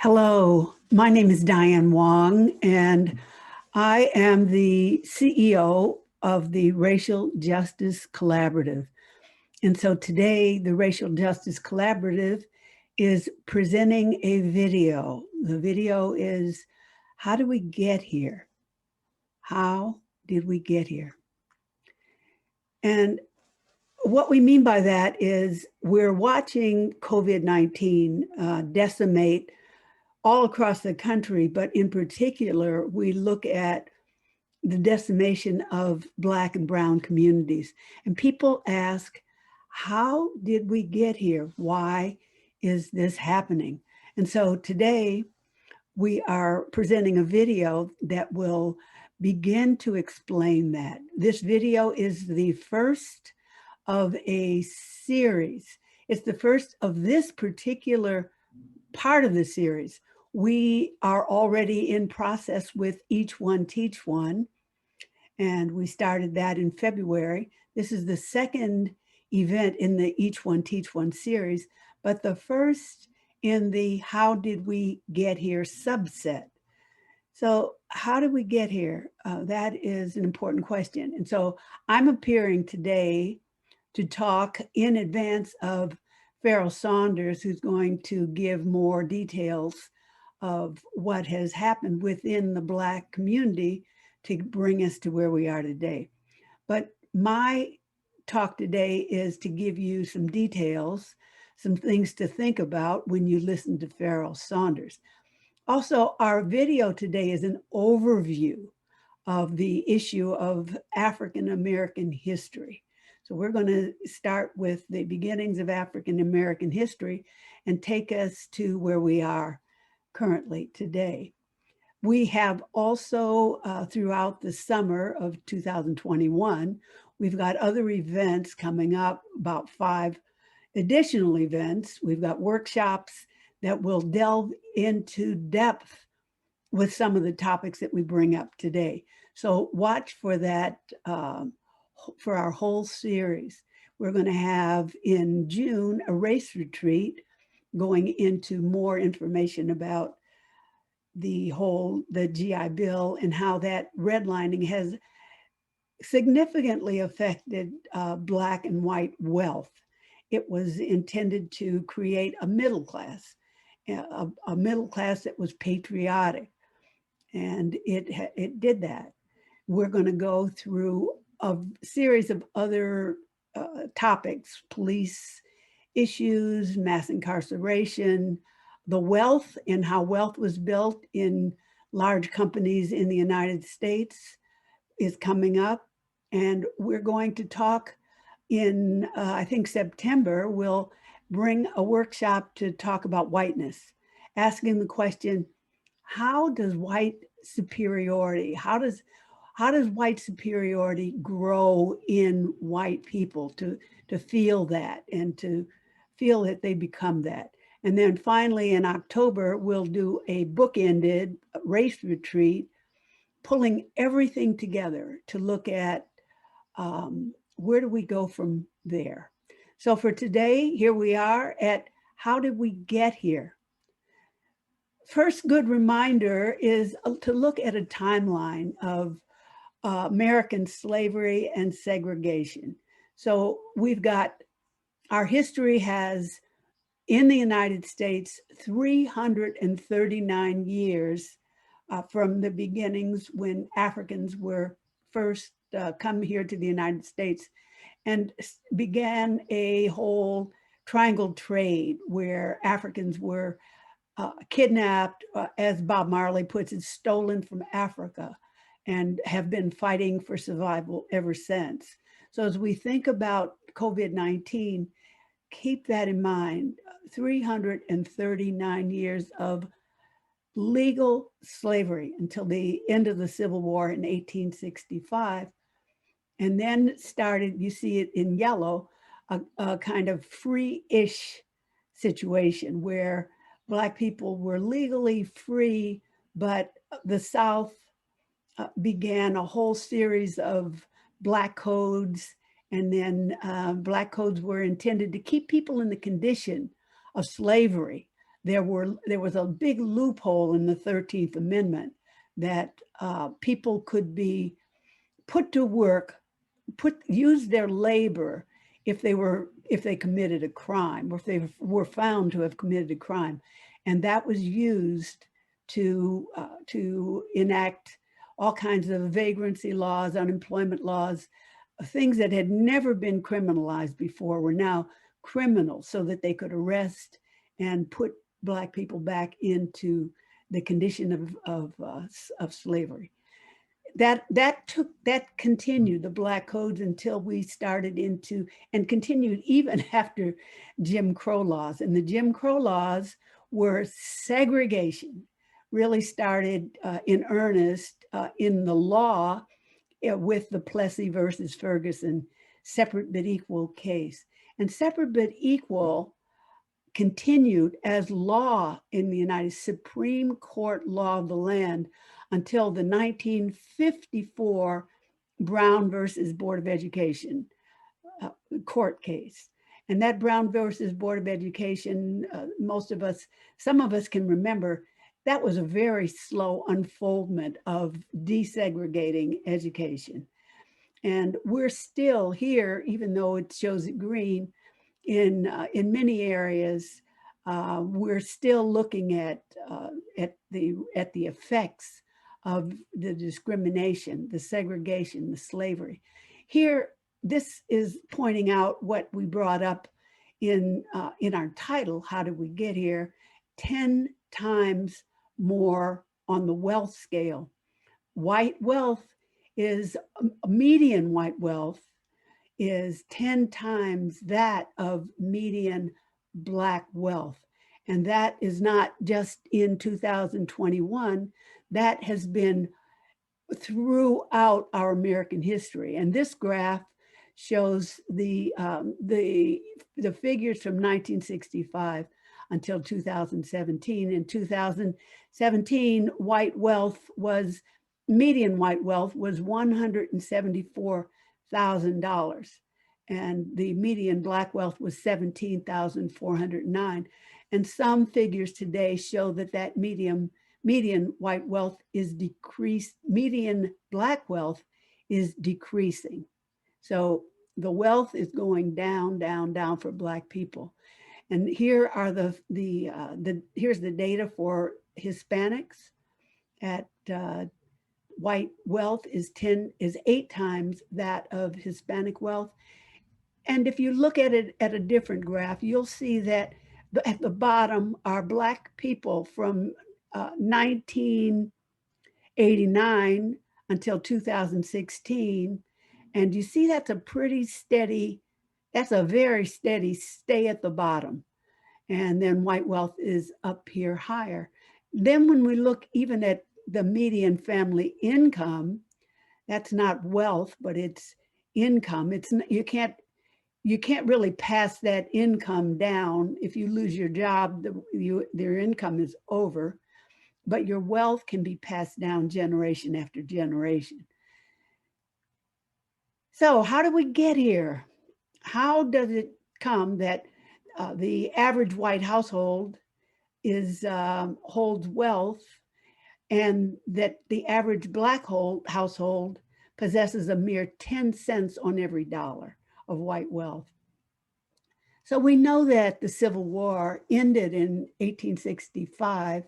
Hello, my name is Diane Wong, and I am the CEO of the Racial Justice Collaborative. And so today, the Racial Justice Collaborative is presenting a video. The video is, how did we get here? How did we get here? And what we mean by that is we're watching COVID-19 decimate all across the country, but in particular, we look at the decimation of Black and Brown communities. And people ask, how did we get here? Why is this happening? And so today we are presenting a video that will begin to explain that. This video is the first of a series. It's the first of this particular part of the series. We are already in process with Each One Teach One, and we started that in February. This is the second event in the Each One Teach One series, but the first in the How Did We Get Here subset. So how did we get here? That is an important question. And so I'm appearing today to talk in advance of Farrell Saunders, who's going to give more details of what has happened within the Black community to bring us to where we are today. But my talk today is to give you some details, some things to think about when you listen to Farrell Saunders. Also, our video today is an overview of the issue of African American history. So we're going to start with the beginnings of African American history and take us to where we are currently today. We have also, throughout the summer of 2021, we've got other events coming up, about 5 additional events. We've got workshops that will delve into depth with some of the topics that we bring up today. So watch for that for our whole series. We're going to have in June a race retreat going into more information about the GI Bill and how that redlining has significantly affected Black and white wealth. It was intended to create a middle class that was patriotic, and it did that. We're going to go through a series of other topics: police issues, mass incarceration, the wealth and how wealth was built in large companies in the United States is coming up. And we're going to talk in, I think September, we'll bring a workshop to talk about whiteness, asking the question, how does white superiority, how does white superiority grow in white people to feel that and to feel that they become that? And then finally in October, we'll do a bookended race retreat, pulling everything together to look at where do we go from there. So for today, here we are at how did we get here? First good reminder is to look at a timeline of American slavery and segregation. So we've got, our history has, in the United States, 339 years from the beginnings when Africans were first come here to the United States and began a whole triangle trade where Africans were kidnapped, as Bob Marley puts it, stolen from Africa, and have been fighting for survival ever since. So as we think about COVID-19, keep that in mind. 339 years of legal slavery until the end of the Civil War in 1865. And then started, you see it in yellow, a kind of free-ish situation where Black people were legally free, but the South began a whole series of Black codes, and then Black codes were intended to keep people in the condition of slavery there was a big loophole in the 13th Amendment that people could be put to work, use their labor if they committed a crime, or if they were found to have committed a crime, and that was used to enact all kinds of vagrancy laws, unemployment laws, things that had never been criminalized before were now criminal, so that they could arrest and put Black people back into the condition of slavery. That continued the Black codes until we started into, and continued even after Jim Crow laws. And the Jim Crow laws were segregation, really started in earnest in the law with the Plessy versus Ferguson separate but equal case. And separate but equal continued as law in the United Supreme Court law of the land until the 1954 Brown versus Board of Education court case. And that Brown versus Board of Education, some of us can remember, that was a very slow unfoldment of desegregating education. And we're still here, even though it shows it green, in many areas, we're still looking at the effects of the discrimination, the segregation, the slavery. Here, this is pointing out what we brought up in our title, How Did We Get Here? 10 times more on the wealth scale. White wealth is, median white wealth is 10 times that of median Black wealth. And that is not just in 2021, that has been throughout our American history. And this graph shows the figures from 1965 until 2017. In 2017, median white wealth was $174,000. And the median Black wealth was $17,409. And some figures today show that median white wealth is decreased, median Black wealth is decreasing. So the wealth is going down, down, down for Black people. And here are here's the data for Hispanics. At white wealth is 8 times that of Hispanic wealth. And if you look at it at a different graph, you'll see that at the bottom are Black people from 1989 until 2016. And you see that's a very steady stay at the bottom. And then white wealth is up here higher. Then when we look even at the median family income, that's not wealth, but it's income. You can't really pass that income down. If you lose your job, their income is over, but your wealth can be passed down generation after generation. So how do we get here? How does it come that the average white household holds wealth, and that the average Black household possesses a mere 10 cents on every dollar of white wealth? So we know that the Civil War ended in 1865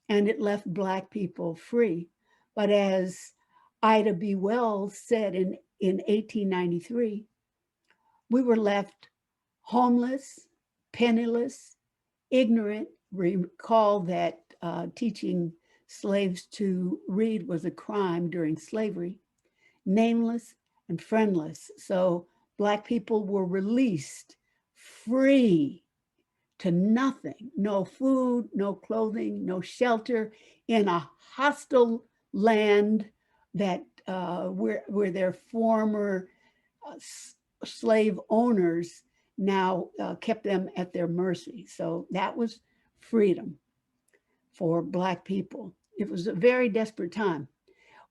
and it left Black people free. But as Ida B. Wells said in 1893, we were left homeless, penniless, ignorant. Recall that teaching slaves to read was a crime during slavery, nameless and friendless. So Black people were released free to nothing, no food, no clothing, no shelter, in a hostile land that where their former slave owners now kept them at their mercy. So that was freedom for Black people. It was a very desperate time.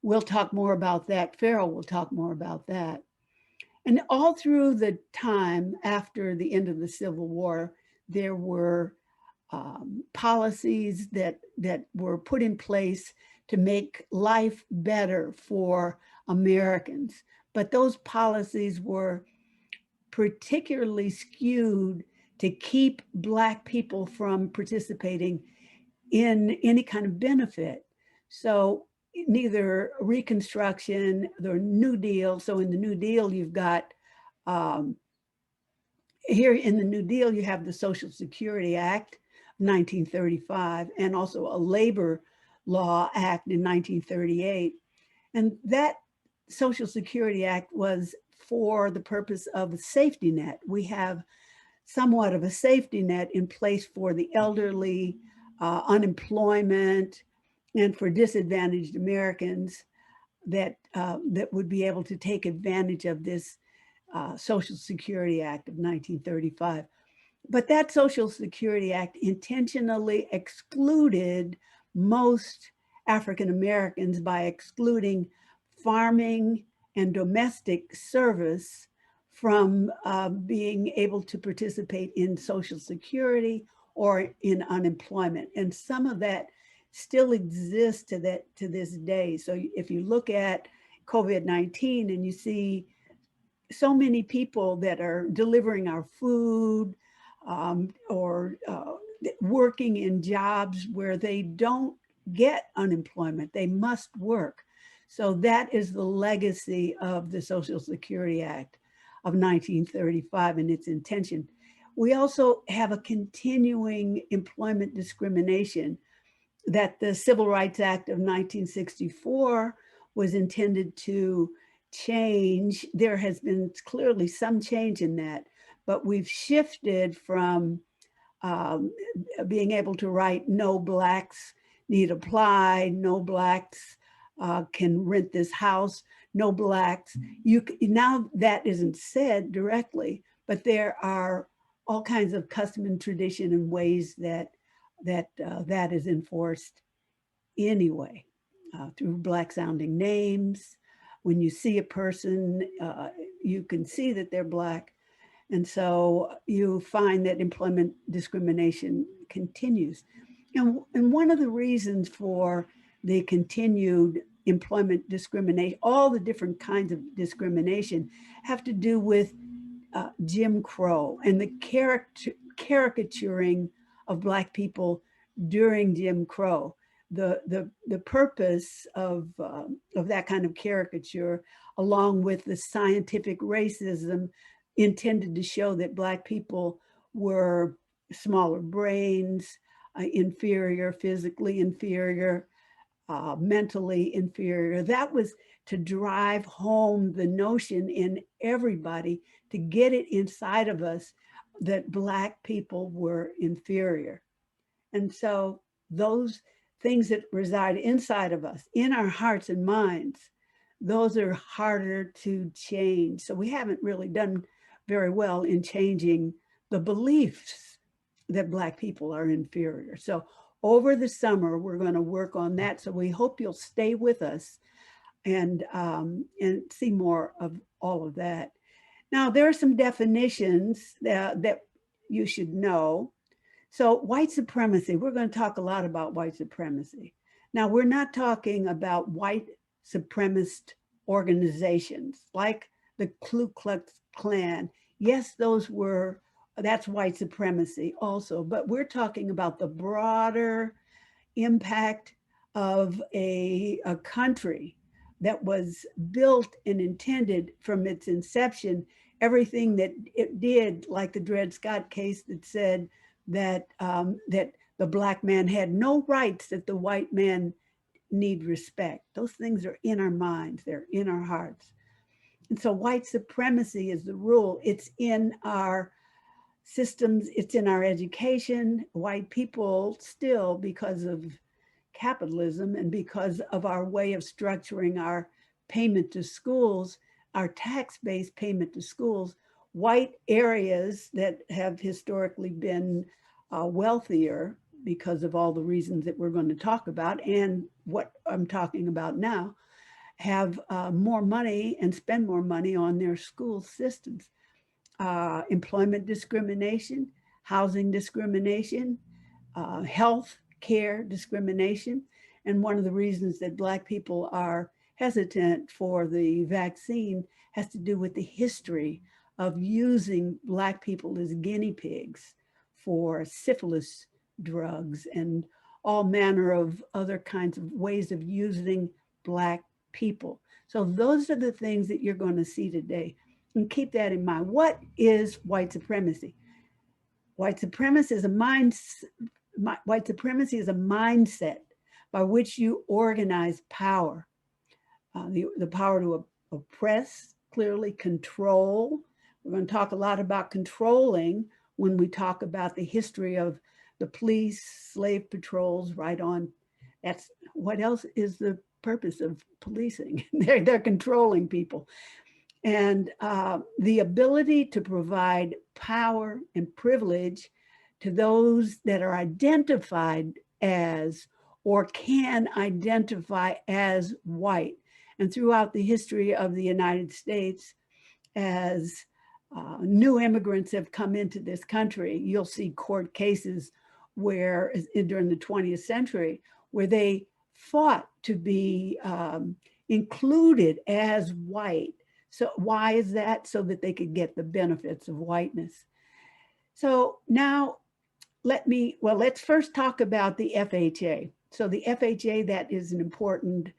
We'll talk more about that. Farrell will talk more about that. And all through the time after the end of the Civil War, there were policies that were put in place to make life better for Americans. But those policies were particularly skewed to keep Black people from participating in any kind of benefit. So neither Reconstruction, the New Deal. So in the New Deal, you've got um, here in the New Deal, you have the Social Security Act of 1935 and also a Labor Law Act in 1938. And that Social Security Act was for the purpose of a safety net. We have somewhat of a safety net in place for the elderly, unemployment, and for disadvantaged Americans that would be able to take advantage of this Social Security Act of 1935. But that Social Security Act intentionally excluded most African Americans by excluding farming and domestic service from being able to participate in Social Security or in unemployment. And some of that still exists to this day. So if you look at COVID-19 and you see so many people that are delivering our food or working in jobs where they don't get unemployment, they must work. So that is the legacy of the Social Security Act of 1935 and its intention. We also have a continuing employment discrimination that the Civil Rights Act of 1964 was intended to change. There has been clearly some change in that, but we've shifted from being able to write no Blacks need apply, no Blacks can rent this house, no Blacks. Now that isn't said directly, but there are all kinds of custom and tradition and ways that that is enforced anyway, through Black sounding names. When you see a person, you can see that they're Black. And so you find that employment discrimination continues. And one of the reasons for the continued employment discrimination, all the different kinds of discrimination, have to do with Jim Crow and the caricaturing of Black people during Jim Crow. The purpose of that kind of caricature, along with the scientific racism intended to show that Black people were smaller brains, inferior, physically inferior, mentally inferior. That was to drive home the notion in everybody, to get it inside of us that Black people were inferior. And so those things that reside inside of us, in our hearts and minds, those are harder to change. So we haven't really done very well in changing the beliefs that Black people are inferior. So over the summer, we're going to work on that. So we hope you'll stay with us and see more of all of that. Now, there are some definitions that you should know. So white supremacy, we're going to talk a lot about white supremacy. Now, we're not talking about white supremacist organizations like the Ku Klux Klan. Yes, that's white supremacy also, but we're talking about the broader impact of a country that was built and intended from its inception, everything that it did, like the Dred Scott case that said that that the Black man had no rights, that the white man need respect. Those things are in our minds, they're in our hearts. And so white supremacy is the rule. It's in our systems, it's in our education. White people still, because of capitalism and because of our way of structuring our payment to schools, our tax-based payment to schools, white areas that have historically been wealthier because of all the reasons that we're going to talk about and what I'm talking about now, have more money and spend more money on their school systems. Employment discrimination, housing discrimination, health care discrimination. And one of the reasons that Black people are hesitant for the vaccine has to do with the history of using Black people as guinea pigs for syphilis drugs and all manner of other kinds of ways of using Black people. So those are the things that you're going to see today. And keep that in mind. What is white supremacy? White supremacy is a white supremacy is a mindset by which you organize power, the power to oppress, clearly control. We're going to talk a lot about controlling when we talk about the history of the police, slave patrols, right on. That's what else is the purpose of policing? They're controlling people. And the ability to provide power and privilege to those that are identified as or can identify as white. And throughout the history of the United States, as new immigrants have come into this country, you'll see court cases where, during the 20th century, where they fought to be included as white. So why is that? So that they could get the benefits of whiteness. So now let's first talk about the FHA. So the FHA, that is an important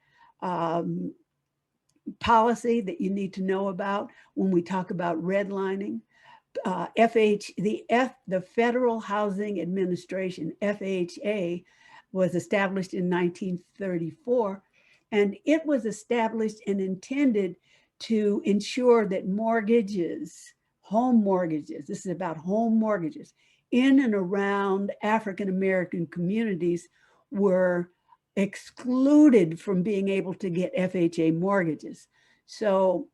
policy that you need to know about when we talk about redlining. The Federal Housing Administration, FHA, was established in 1934, and it was established and intended to ensure that mortgages, home mortgages, this is about home mortgages, in and around African-American communities were excluded from being able to get FHA mortgages. So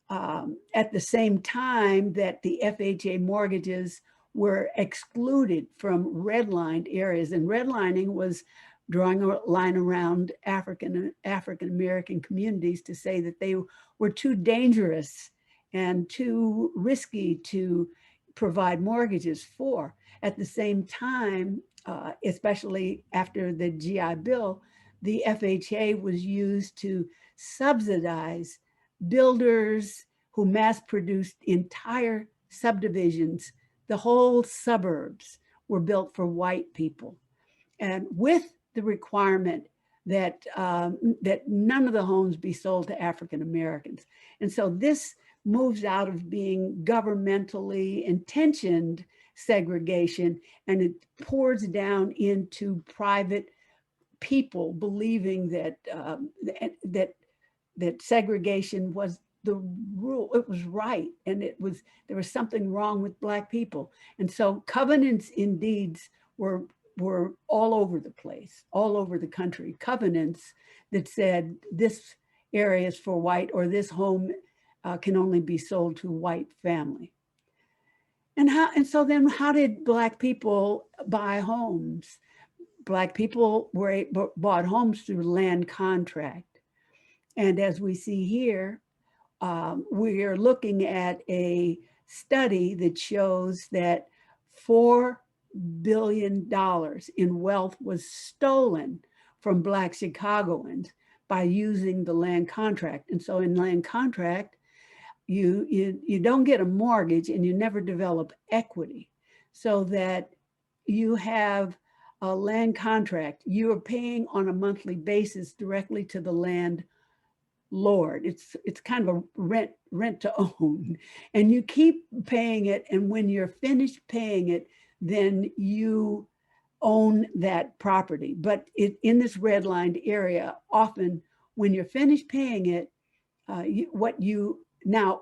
at the same time that the FHA mortgages were excluded from redlined areas, and redlining was drawing a line around African-American communities to say that they were too dangerous and too risky to provide mortgages for. At the same time, especially after the GI Bill, the FHA was used to subsidize builders who mass produced entire subdivisions. The whole suburbs were built for white people, and with the requirement that that none of the homes be sold to African Americans. And so this moves out of being governmentally intentioned segregation, and it pours down into private people believing that that segregation was the rule, it was right, and there was something wrong with Black people. And so covenants in deeds were all over the place, all over the country, covenants that said this area is for white, or this home can only be sold to a white family. And so then how did Black people buy homes? Black people bought homes through land contract. And as we see here, we are looking at a study that shows that $4 billion in wealth was stolen from Black Chicagoans by using the land contract. And so in land contract, you don't get a mortgage and you never develop equity, so that you have a land contract. You are paying on a monthly basis directly to the land lord. It's kind of a rent to own, and you keep paying it, and when you're finished paying it, then you own that property. But in this redlined area, often when you're finished paying it, what you now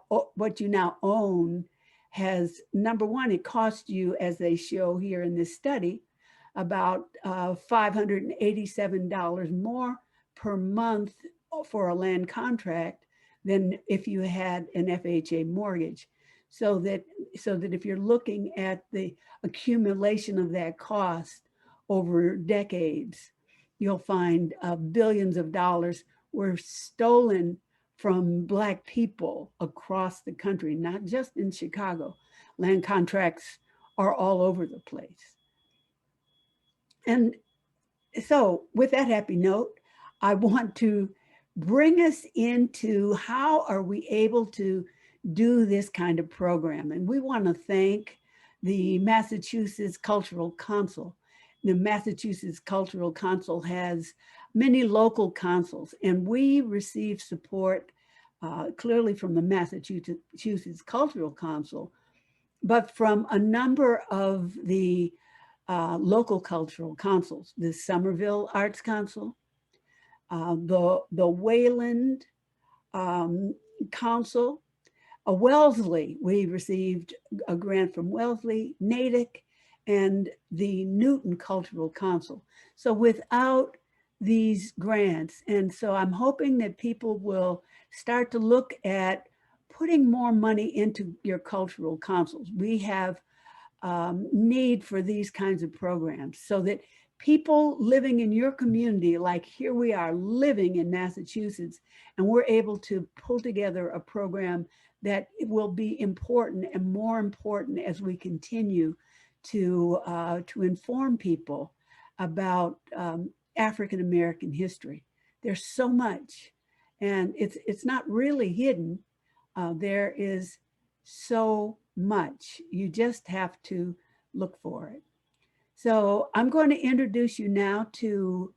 own has, number one, it costs you, as they show here in this study, about $587 more per month for a land contract than if you had an FHA mortgage. So that if you're looking at the accumulation of that cost over decades, you'll find billions of dollars were stolen from Black people across the country, not just in Chicago. Land contracts are all over the place. And so with that happy note, I want to bring us into how are we able to do this kind of program. And we want to thank the Massachusetts Cultural Council. The Massachusetts Cultural Council has many local councils, and we receive support clearly from the Massachusetts Cultural Council, but from a number of the local cultural councils, the Somerville Arts Council, the Wayland Council, Wellesley. We received a grant from Wellesley, Natick, and the Newton Cultural Council. So without these grants, and so I'm hoping that people will start to look at putting more money into your cultural councils. We have need for these kinds of programs so that people living in your community, like here we are living in Massachusetts, and we're able to pull together a program that will be important and more important as we continue to inform people about African American history. There's so much, and it's not really hidden. There is so much. You just have to look for it. So I'm going to introduce you now to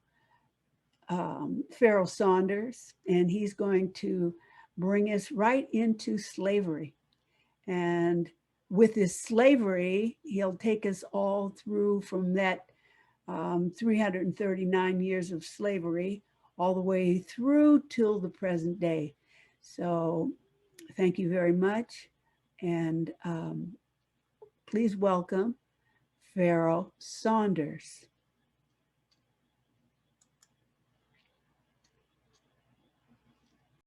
Farrell Saunders, and he's going to bring us right into slavery. And with this slavery, he'll take us all through from that 339 years of slavery all the way through till the present day. So thank you very much. And please welcome Farrell Saunders.